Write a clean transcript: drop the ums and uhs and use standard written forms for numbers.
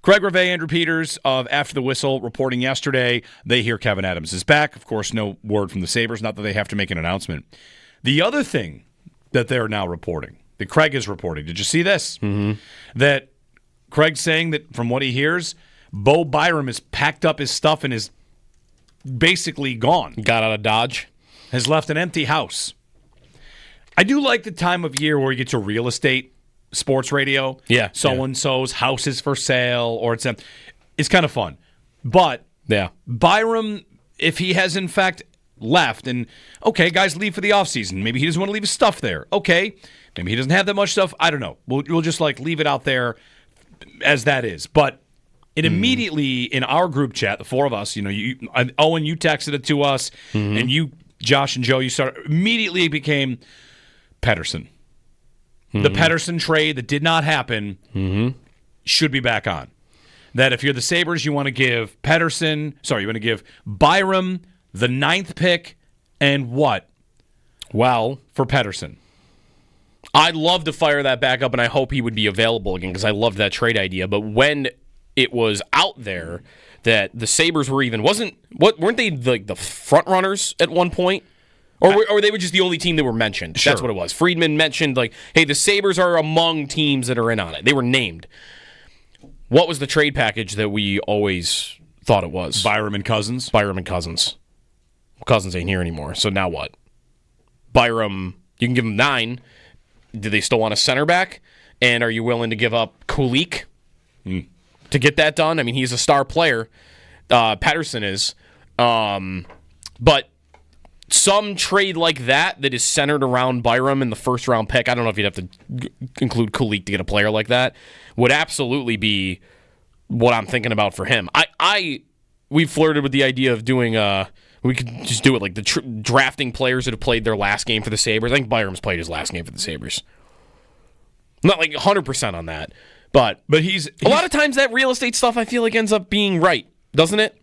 Craig Reve, Andrew Peters of After the Whistle reporting yesterday. They hear Kevin Adams is back. Of course, no word from the Sabres, not that they have to make an announcement. The other thing that they're now reporting, that Craig is reporting, did you see this? Mm-hmm. That Craig's saying that from what he hears, Byram has packed up his stuff and is basically gone. Got out of Dodge. Has left an empty house. I do like the time of year where you get to real estate sports radio. Yeah. So-and-so's house is for sale, or it's kind of fun. But Byram, if he has in fact left, and okay, guys leave for the offseason. Maybe he doesn't want to leave his stuff there. Okay. Maybe he doesn't have that much stuff. I don't know. We'll just leave it out there as that is. But it immediately, in our group chat, the four of us, Owen, you texted it to us, and you, Josh and Joe, immediately became Pettersson. The Pettersson trade that did not happen should be back on. That if you're the Sabres, you want to give Byram the 9th pick and what? Well, for Pettersson. I'd love to fire that back up, and I hope he would be available again because I loved that trade idea. But when it was out there that the Sabres weren't they the front runners at one point? Or they were just the only team that were mentioned. Sure. That's what it was. Friedman mentioned, hey, the Sabres are among teams that are in on it. They were named. What was the trade package that we always thought it was? Byram and Cousins. Well, Cousins ain't here anymore, so now what? Byram, you can give him 9. Do they still want a center back? And are you willing to give up Kulik to get that done? I mean, he's a star player. Pettersson is. But some trade like that is centered around Byram in the first-round pick, I don't know if you'd have to include Kulik to get a player like that, would absolutely be what I'm thinking about for him. We flirted with the idea of doing we could just do it drafting players that have played their last game for the Sabres. I think Byram's played his last game for the Sabres. I'm not 100% on that, but he's a lot of times that real estate stuff I feel ends up being right, doesn't it?